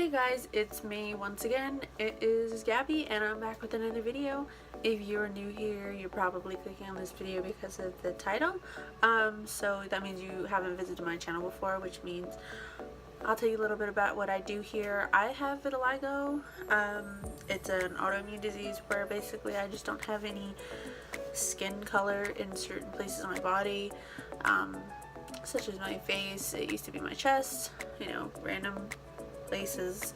Hey guys, it's me once again. It is Gabby and I'm back with another video. If you're new here, you're probably clicking on this video because of the title. So that means you haven't visited my channel before, which means I'll tell you a little bit about what I do here. I have vitiligo. It's an autoimmune disease where basically I just don't have any skin color in certain places on my body, such as my face. It used to be my chest, you know, random places,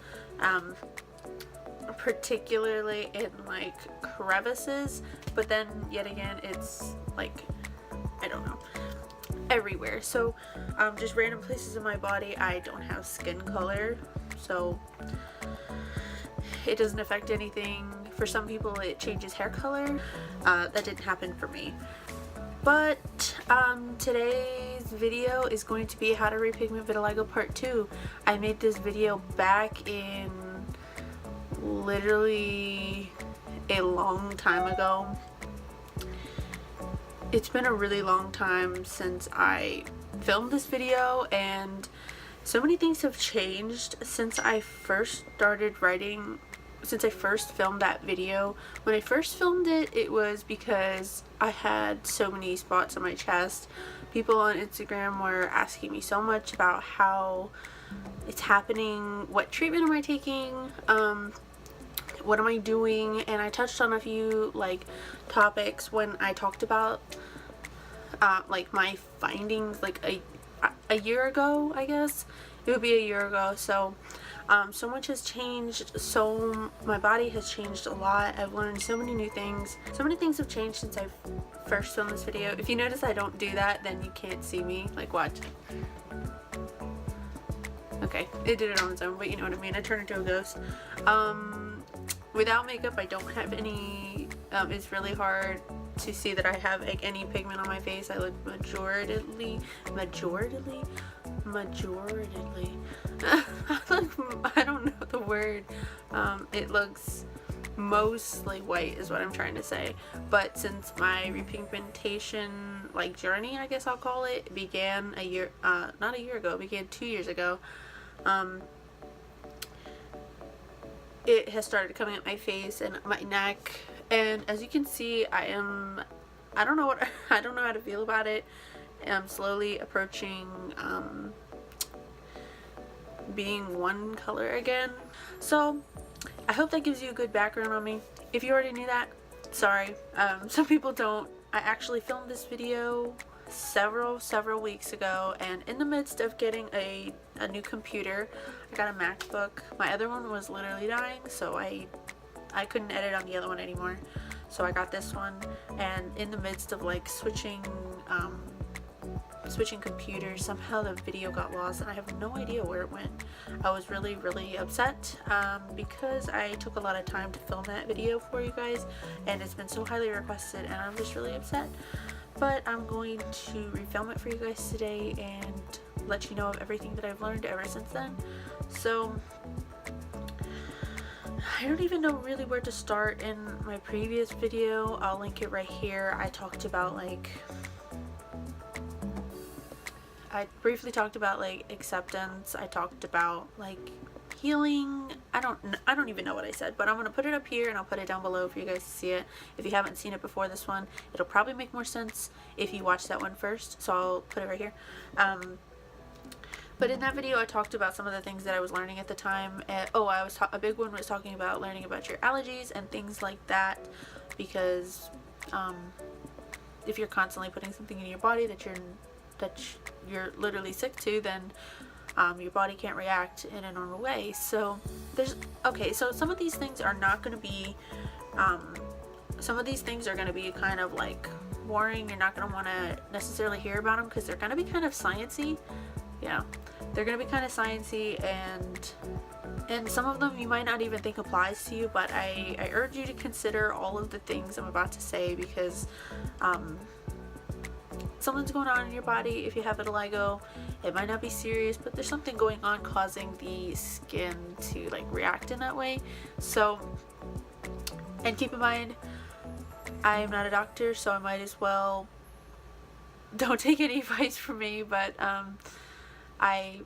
particularly in like crevices, but then yet again it's like, I don't know, everywhere. So just random places in my body I don't have skin color, so it doesn't affect anything. For some people it changes hair color. That didn't happen for me. But today's video is going to be how to repigment vitiligo part 2. I made this video back in literally a long time ago. It's been a really long time since I filmed this video, and so many things have changed since I first started writing. Since I first filmed that video. When I first filmed it, it was because I had so many spots on my chest. People on Instagram were asking me so much about how it's happening, what treatment am I taking, what am I doing, and I touched on a few like topics when I talked about like my findings like a year ago, I guess. It would be a year ago. So so much has changed. So my body has changed a lot. I've learned so many new things. So many things have changed since I first filmed this video. If you notice I don't do that, then you can't see me. Like, watch. Okay, it did it on its own, but you know what I mean. I turned into a ghost. Without makeup, I don't have any. It's really hard to see that I have like any pigment on my face. I look majoritely I don't know the word. It looks mostly white is what I'm trying to say. But since my repigmentation like journey, I guess I'll call it, began a year, not a year ago, it began 2 years ago. It has started coming up my face and my neck, and as you can see, I don't know how to feel about it. I'm slowly approaching being one color again. So I hope that gives you a good background on me. If you already knew that, sorry. Some people don't. I actually filmed this video several weeks ago, and in the midst of getting a new computer, I got a MacBook. My other one was literally dying, so I couldn't edit on the other one anymore, so I got this one. And in the midst of like switching computers, somehow the video got lost and I have no idea where it went. I was really upset because I took a lot of time to film that video for you guys, and it's been so highly requested, and I'm just really upset. But I'm going to refilm it for you guys today and let you know of everything that I've learned ever since then. So I don't even know really where to start. In my previous video, I'll link it right here, I talked about like, I briefly talked about like acceptance. I talked about like healing. I don't even know what I said, but I'm gonna put it up here and I'll put it down below for you guys to see it. If you haven't seen it before this one, it'll probably make more sense if you watch that one first, so I'll put it right here. But in that video I talked about some of the things that I was learning at the time. And a big one was talking about learning about your allergies and things like that, because if you're constantly putting something in your body that you're literally sick to, then your body can't react in a normal way. So so some of these things are not going to be some of these things are going to be kind of like boring. You're not going to want to necessarily hear about them because they're going to be kind of sciencey. Yeah, they're going to be kind of sciencey, and some of them you might not even think applies to you, but I urge you to consider all of the things I'm about to say, because something's going on in your body. If you have vitiligo, it might not be serious, but there's something going on causing the skin to like react in that way. So, and keep in mind, I am not a doctor, so I might as well don't take any advice from me, but I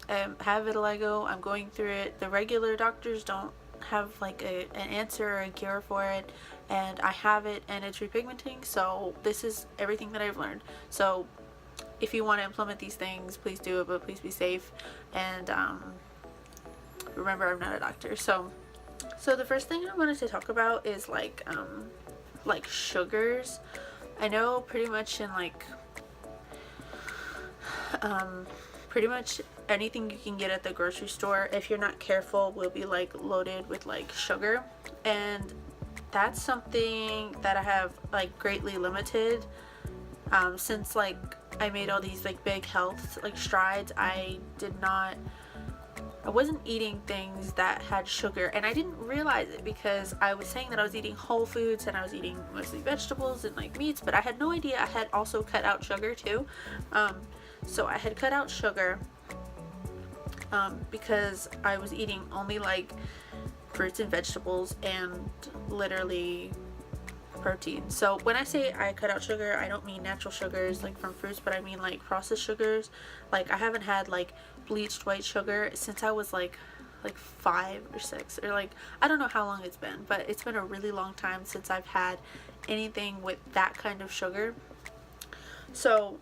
have vitiligo. I'm going through it. The regular doctors don't have like an answer or a cure for it, and I have it, and it's repigmenting. So this is everything that I've learned. So if you want to implement these things, please do it, but please be safe. And remember, I'm not a doctor. So the first thing I wanted to talk about is like sugars. I know pretty much in like pretty much anything you can get at the grocery store, if you're not careful, will be like loaded with like sugar, and that's something that I have like greatly limited since like I made all these like big health like strides. I wasn't eating things that had sugar, and I didn't realize it because I was saying that I was eating whole foods and I was eating mostly vegetables and like meats, but I had no idea I had also cut out sugar too. So I had cut out sugar because I was eating only like fruits and vegetables and literally protein. So when I say I cut out sugar, I don't mean natural sugars like from fruits, but I mean like processed sugars. Like I haven't had like bleached white sugar since I was like 5 or 6, or like I don't know how long it's been, but it's been a really long time since I've had anything with that kind of sugar. So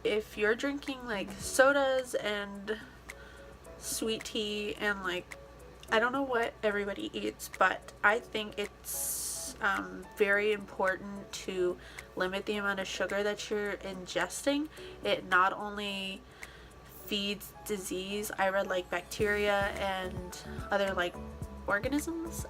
if you're drinking like sodas and sweet tea and like, I don't know what everybody eats, but I think it's very important to limit the amount of sugar that you're ingesting. It not only feeds disease, I read like bacteria and other like organisms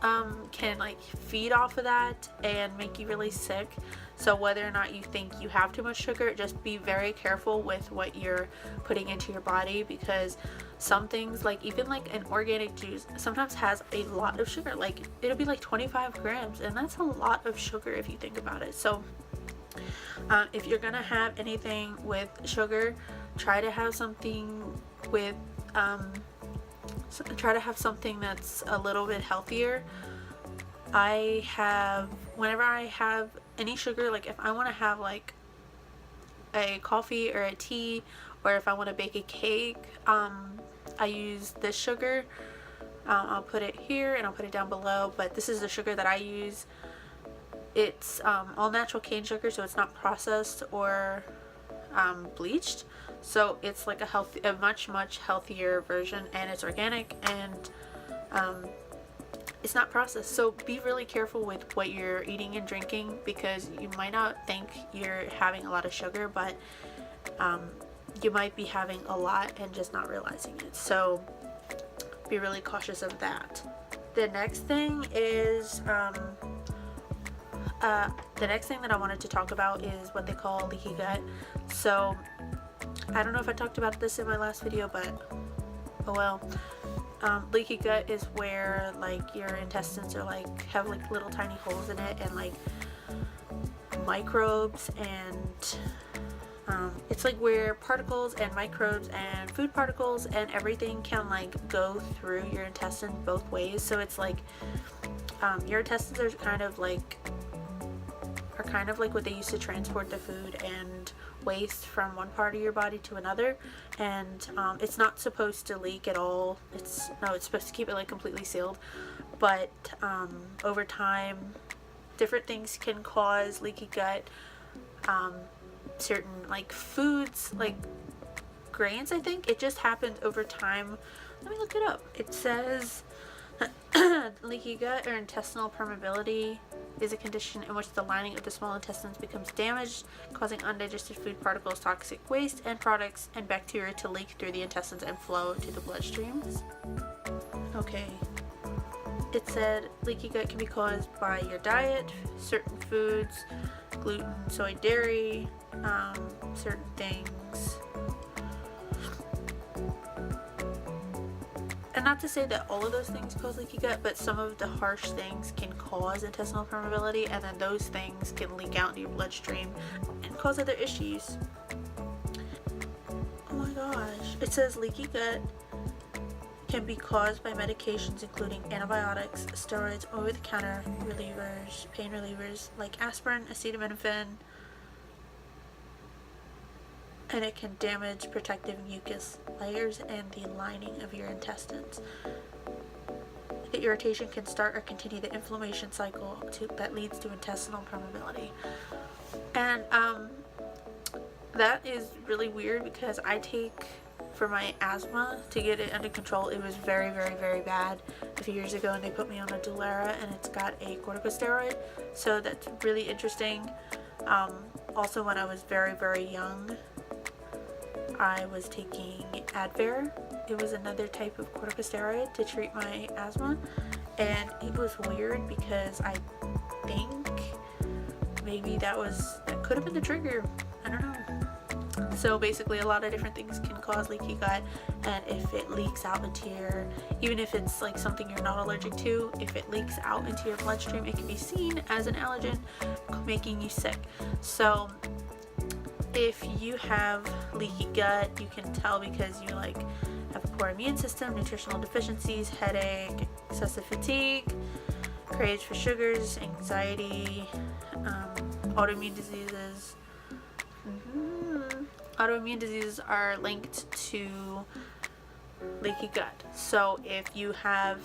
can like feed off of that and make you really sick. So whether or not you think you have too much sugar, just be very careful with what you're putting into your body, because some things, like even like an organic juice, sometimes has a lot of sugar. Like it'll be like 25 grams, and that's a lot of sugar if you think about it. So if you're gonna have anything with sugar, try to have something with try to have something that's a little bit healthier. Whenever I have any sugar, like if I want to have like a coffee or a tea, or if I want to bake a cake, I use this sugar. I'll put it here and I'll put it down below, but this is the sugar that I use. It's all natural cane sugar, so it's not processed or bleached. So it's like a much healthier version, and it's organic, and it's not processed. So be really careful with what you're eating and drinking, because you might not think you're having a lot of sugar, but you might be having a lot and just not realizing it. So be really cautious of that. The next thing is the next thing that I wanted to talk about is what they call leaky gut. So I don't know if I talked about this in my last video, but oh well. Leaky gut is where like your intestines are like have like little tiny holes in it, and like microbes, and it's like where particles and microbes and food particles and everything can like go through your intestine both ways. So it's like your intestines are kind of like what they use to transport the food and waste from one part of your body to another, and it's not supposed to leak at all. It's supposed to keep it like completely sealed, but over time different things can cause leaky gut. Certain like foods, like grains, I think it just happens over time. Let me look it up. It says leaky gut or intestinal permeability is a condition in which the lining of the small intestines becomes damaged, causing undigested food particles, toxic waste, and products and bacteria to leak through the intestines and flow to the bloodstreams. Okay. It said leaky gut can be caused by your diet, certain foods, gluten, soy, dairy, certain things. And not to say that all of those things cause leaky gut, but some of the harsh things can cause intestinal permeability, and then those things can leak out into your bloodstream and cause other issues. Oh my gosh. It says leaky gut can be caused by medications including antibiotics, steroids, over-the-counter relievers, pain relievers like aspirin, acetaminophen, and it can damage protective mucus layers and the lining of your intestines. The irritation can start or continue the inflammation cycle that leads to intestinal permeability. And that is really weird because I take, for my asthma, to get it under control, it was very, very, very bad a few years ago, and they put me on a Dulera, and it's got a corticosteroid, so that's really interesting. Also, when I was very, very young, I was taking Advair. It was another type of corticosteroid to treat my asthma, and it was weird because I think maybe that could have been the trigger. I don't know. So basically, a lot of different things can cause leaky gut, and if it leaks out into your, even if it's like something you're not allergic to, if it leaks out into your bloodstream, it can be seen as an allergen, making you sick. So if you have leaky gut, you can tell because you like have a poor immune system, nutritional deficiencies, headache, excessive fatigue, craves for sugars, anxiety, autoimmune diseases. Autoimmune diseases are linked to leaky gut. So if you have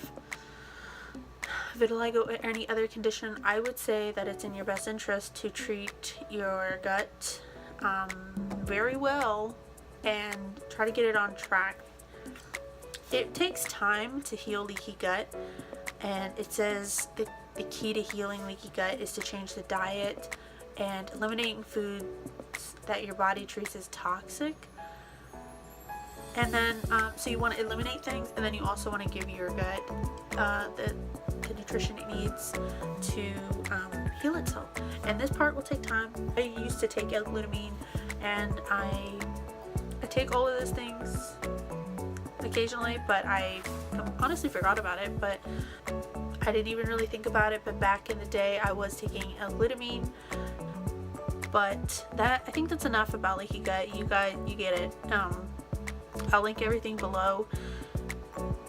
vitiligo or any other condition, I would say that it's in your best interest to treat your gut very well and try to get it on track. It takes time to heal leaky gut, and it says the key to healing leaky gut is to change the diet and eliminating foods that your body treats as toxic. And then so you want to eliminate things, and then you also want to give your gut the nutrition it needs to heal itself. And this part will take time. I used to take L-glutamine, and I take all of those things occasionally, but I honestly forgot about it. But I didn't even really think about it. But back in the day, I was taking L-glutamine. But I think that's enough about leaky gut. You get it. I'll link everything below.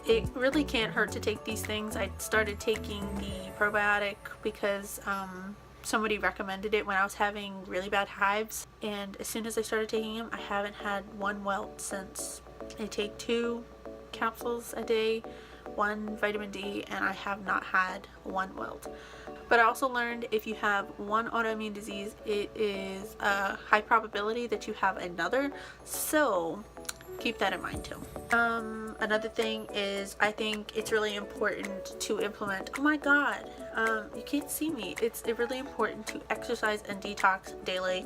It really can't hurt to take these things. I started taking the probiotic because somebody recommended it when I was having really bad hives, and as soon as I started taking them, I haven't had one welt since. I take 2 capsules a day, 1 vitamin D, and I have not had one welt. But I also learned if you have one autoimmune disease, it is a high probability that you have another, so keep that in mind too. Another thing is, I think it's really important to implement, oh my god, you can't see me, it's really important to exercise and detox daily.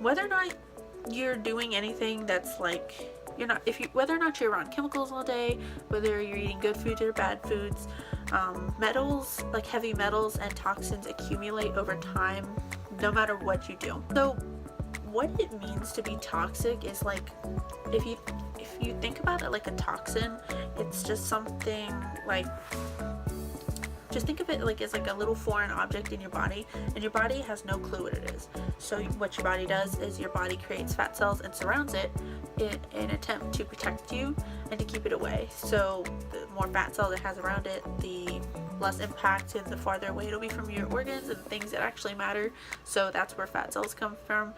Whether or not you're doing anything that's like, whether or not you're on chemicals all day, whether you're eating good foods or bad foods, metals, like heavy metals and toxins, accumulate over time no matter what you do. So what it means to be toxic is like, if you think about it like a toxin, it's just something like, just think of it like it's like a little foreign object in your body, and your body has no clue what it is. So what your body does is your body creates fat cells and surrounds it in an attempt to protect you and to keep it away. So the more fat cells it has around it, the less impact and the farther away it'll be from your organs and things that actually matter. So that's where fat cells come from.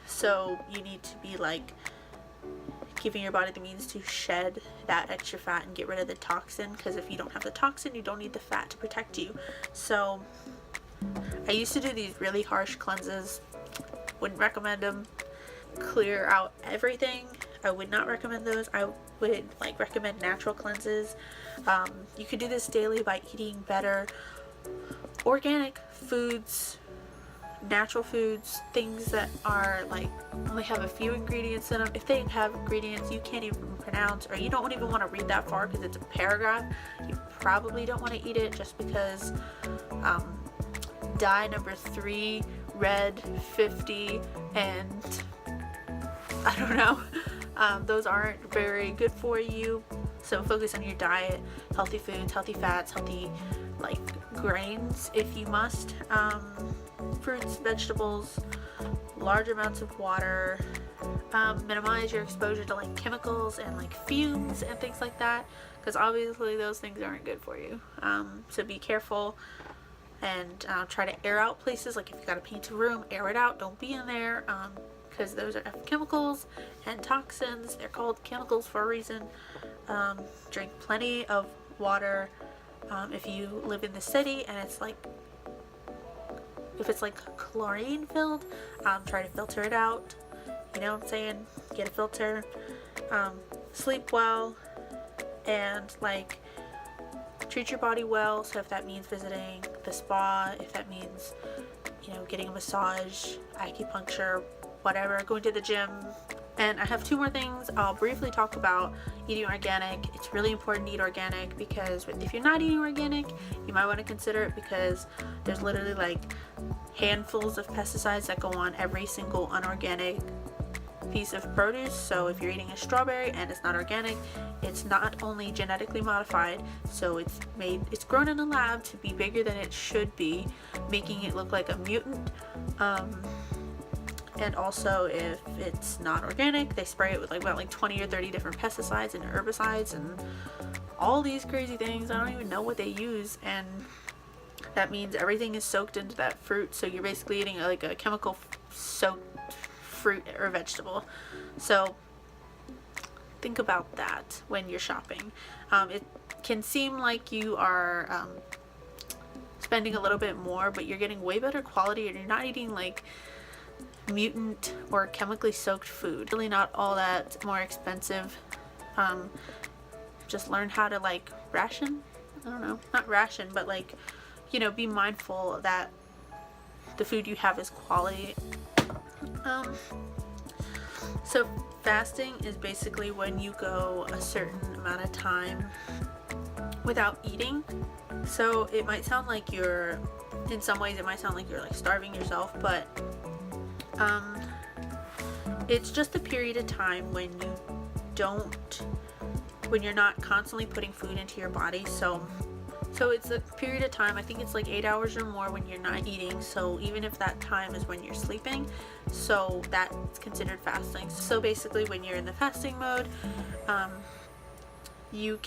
So you need to be like giving your body the means to shed that extra fat and get rid of the toxin, because if you don't have the toxin, you don't need the fat to protect you. So I used to do these really harsh cleanses. Wouldn't recommend them. Clear out everything. I would not recommend those. I would like recommend natural cleanses. You could do this daily by eating better organic foods, natural foods, things that are like only have a few ingredients in them. If they have ingredients you can't even pronounce, or you don't even want to read that far because it's a paragraph, you probably don't want to eat it, just because dye number 3, red 50, and I don't know, those aren't very good for you. So focus on your diet, healthy foods, healthy fats, healthy like grains if you must, fruits, vegetables, large amounts of water. Minimize your exposure to like chemicals and like fumes and things like that, because obviously those things aren't good for you. So be careful and try to air out places. Like if you gotta paint a room, air it out, don't be in there, because those are chemicals and toxins. They're called chemicals for a reason. Drink plenty of water. If you live in the city and it's like, if it's like chlorine filled, try to filter it out. You know what I'm saying? Get a filter. Sleep well, and like treat your body well. So if that means visiting the spa, if that means, you know, getting a massage, acupuncture, whatever, going to the gym. And I have two more things. I'll briefly talk about eating organic. It's really important to eat organic, because if you're not eating organic, you might want to consider it, because there's literally like handfuls of pesticides that go on every single unorganic piece of produce. So if you're eating a strawberry and it's not organic, it's not only genetically modified, so it's grown in a lab to be bigger than it should be, making it look like a mutant. And also, if it's not organic, they spray it with like 20 or 30 different pesticides and herbicides and all these crazy things. I don't even know what they use, and that means everything is soaked into that fruit. So you're basically eating like a chemical soaked fruit or vegetable. So think about that when you're shopping. It can seem like you are spending a little bit more, but you're getting way better quality, and you're not eating like mutant or chemically soaked food. Really not all that more expensive. Just learn how to like ration. I don't know, not ration, but like, you know, be mindful that the food you have is quality. So fasting is basically when you go a certain amount of time without eating. So it might sound like you're, in some ways it might sound like you're like starving yourself, but it's just a period of time when you're not constantly putting food into your body. So it's a period of time, I think it's like 8 hours or more when you're not eating. So even if that time is when you're sleeping, so that's considered fasting. So basically when you're in the fasting mode, you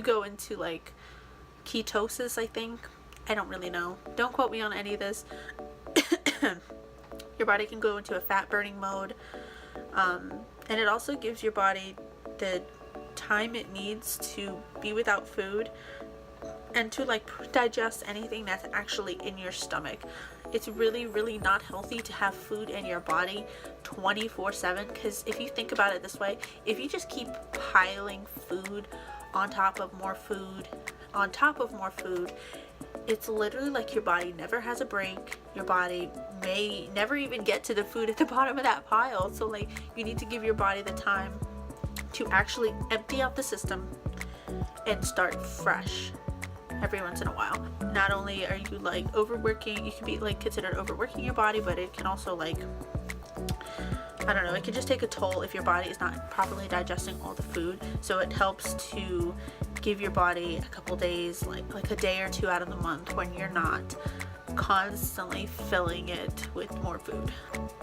go into like ketosis, I think. I don't really know. Don't quote me on any of this. Your body can go into a fat burning mode, and it also gives your body the time it needs to be without food and to like digest anything that's actually in your stomach. It's really, really not healthy to have food in your body 24/7, because if you think about it this way, if you just keep piling food on top of more food on top of more food, it's literally like your body never has a break. Your body may never even get to the food at the bottom of that pile. So like, you need to give your body the time to actually empty out the system and start fresh every once in a while. Not only are you like overworking, you can be like considered overworking your body, but it can also like, I don't know, it can just take a toll if your body is not properly digesting all the food. So it helps to give your body a couple days, like a day or two out of the month when you're not constantly filling it with more food.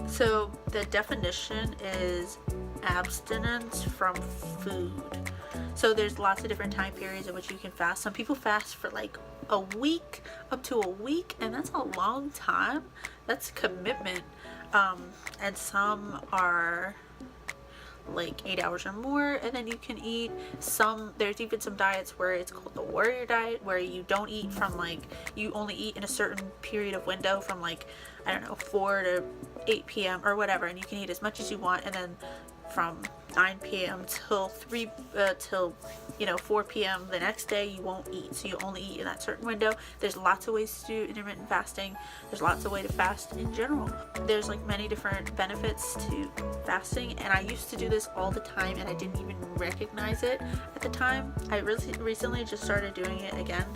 So the definition is abstinence from food. So there's lots of different time periods in which you can fast. Some people fast for like a week, up to a week, and that's a long time. That's commitment. And some are like 8 hours or more, and then you can eat some. There's even some diets where it's called the warrior diet, where you don't eat from like, you only eat in a certain period of window from like, I don't know, 4 to 8 p.m. or whatever, and you can eat as much as you want, and then from 9 p.m. till 4 p.m. the next day you won't eat, so you only eat in that certain window. There's lots of ways to do intermittent fasting. There's lots of ways to fast in general. There's like many different benefits to fasting, and I used to do this all the time and I didn't even recognize it at the time. I really recently just started doing it again,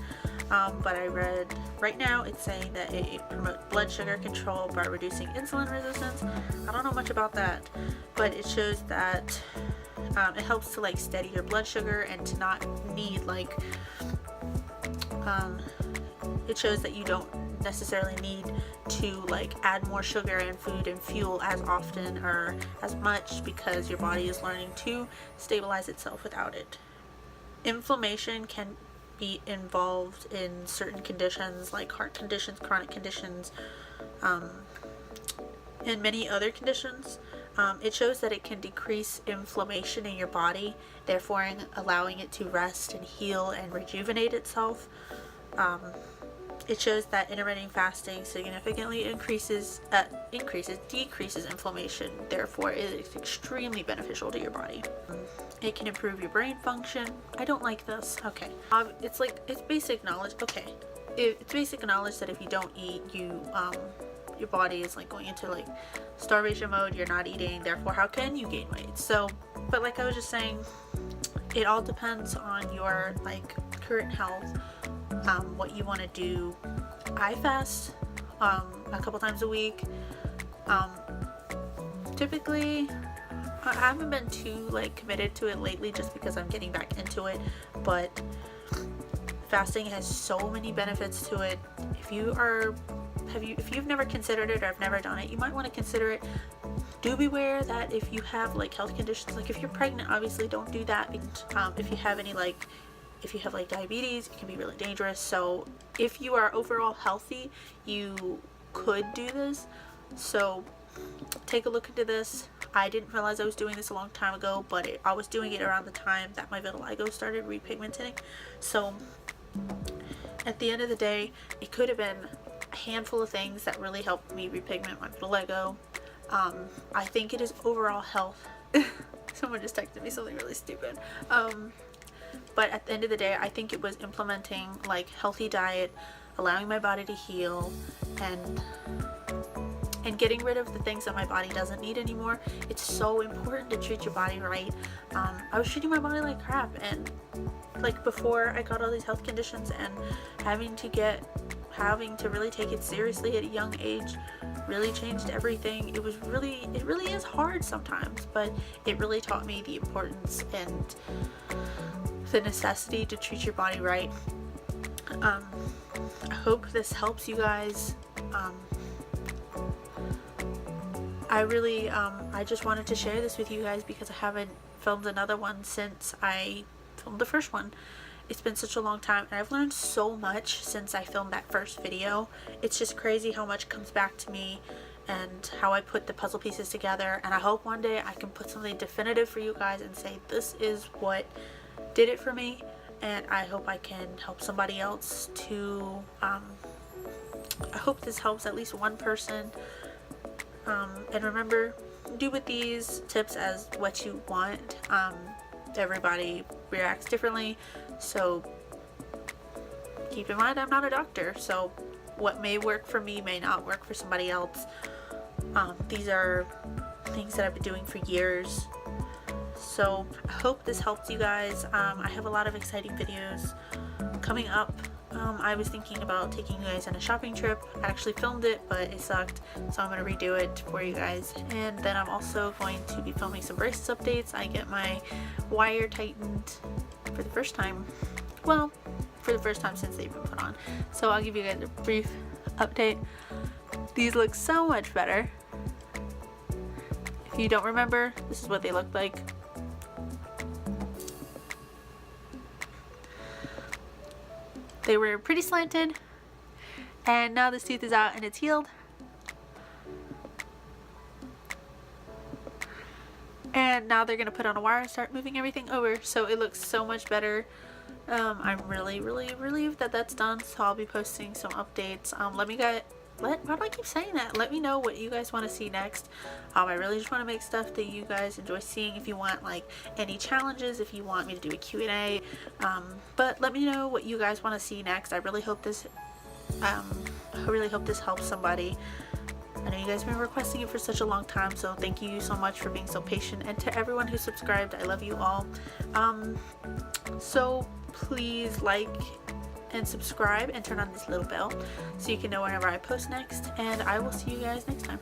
but I read right now it's saying that it promotes blood sugar control by reducing insulin resistance. I don't know much about that, but it shows that it helps to like steady your blood sugar and to not need like, it shows that you don't necessarily need to like add more sugar and food and fuel as often or as much, because your body is learning to stabilize itself without it. Inflammation can be involved in certain conditions like heart conditions, chronic conditions, and many other conditions. It shows that it can decrease inflammation in your body, therefore allowing it to rest and heal and rejuvenate itself. It shows that intermittent fasting significantly decreases inflammation, therefore it is extremely beneficial to your body. It can improve your brain function. I don't like this. Okay. It's basic knowledge. Okay. It's basic knowledge that if you don't eat, your body is like going into like starvation mode. You're not eating, therefore how can you gain weight? So, but like I was just saying, it all depends on your like current health, what you want to do. I fast a couple times a week. Typically I haven't been too like committed to it lately just because I'm getting back into it, but fasting has so many benefits to it. If you've never considered it or have never done it, you might want to consider it. Do beware that if you have like health conditions, like if you're pregnant, obviously don't do that. If you have diabetes, it can be really dangerous. So if you are overall healthy, you could do this. So take a look into this. I didn't realize I was doing this a long time ago, but I was doing it around the time that my vitiligo started repigmenting. So at the end of the day, it could have been a handful of things that really helped me repigment my vitiligo. I think it is overall health. Someone just texted me something really stupid. But at the end of the day, I think it was implementing like healthy diet, allowing my body to heal, and getting rid of the things that my body doesn't need anymore. It's so important to treat your body right. I was treating my body like crap, and like before I got all these health conditions, and having to really take it seriously at a young age really changed everything. It really is hard sometimes, but it really taught me the importance and the necessity to treat your body right. I hope this helps you guys. I just wanted to share this with you guys because I haven't filmed another one since I filmed the first one. It's been such a long time, and I've learned so much since I filmed that first video. It's just crazy how much comes back to me and how I put the puzzle pieces together, and I hope one day I can put something definitive for you guys and say this is what did it for me, and I hope I can help somebody else to I hope this helps at least one person. And remember, do with these tips as what you want. Everybody reacts differently, so keep in mind I'm not a doctor, so what may work for me may not work for somebody else. These are things that I've been doing for years, so I hope this helps you guys. I have a lot of exciting videos coming up. I was thinking about taking you guys on a shopping trip. I actually filmed it, but it sucked, so I'm going to redo it for you guys. And then I'm also going to be filming some braces updates. I get my wire tightened for the first time. Well, for the first time since they've been put on. So I'll give you guys a brief update. These look so much better. If you don't remember, this is what they looked like. They were pretty slanted, and now this tooth is out and it's healed. And now they're gonna put on a wire and start moving everything over, so it looks so much better. I'm really relieved that that's done, so I'll be posting some updates. Why do I keep saying that? Let me know what you guys want to see next. I really just want to make stuff that you guys enjoy seeing. If you want like any challenges, if you want me to do a Q&A, but let me know what you guys want to see next. I really hope this helps somebody. I know you guys have been requesting it for such a long time, so thank you so much for being so patient, and to everyone who subscribed, I love you all. So please like and subscribe and turn on this little bell so you can know whenever I post next, and I will see you guys next time.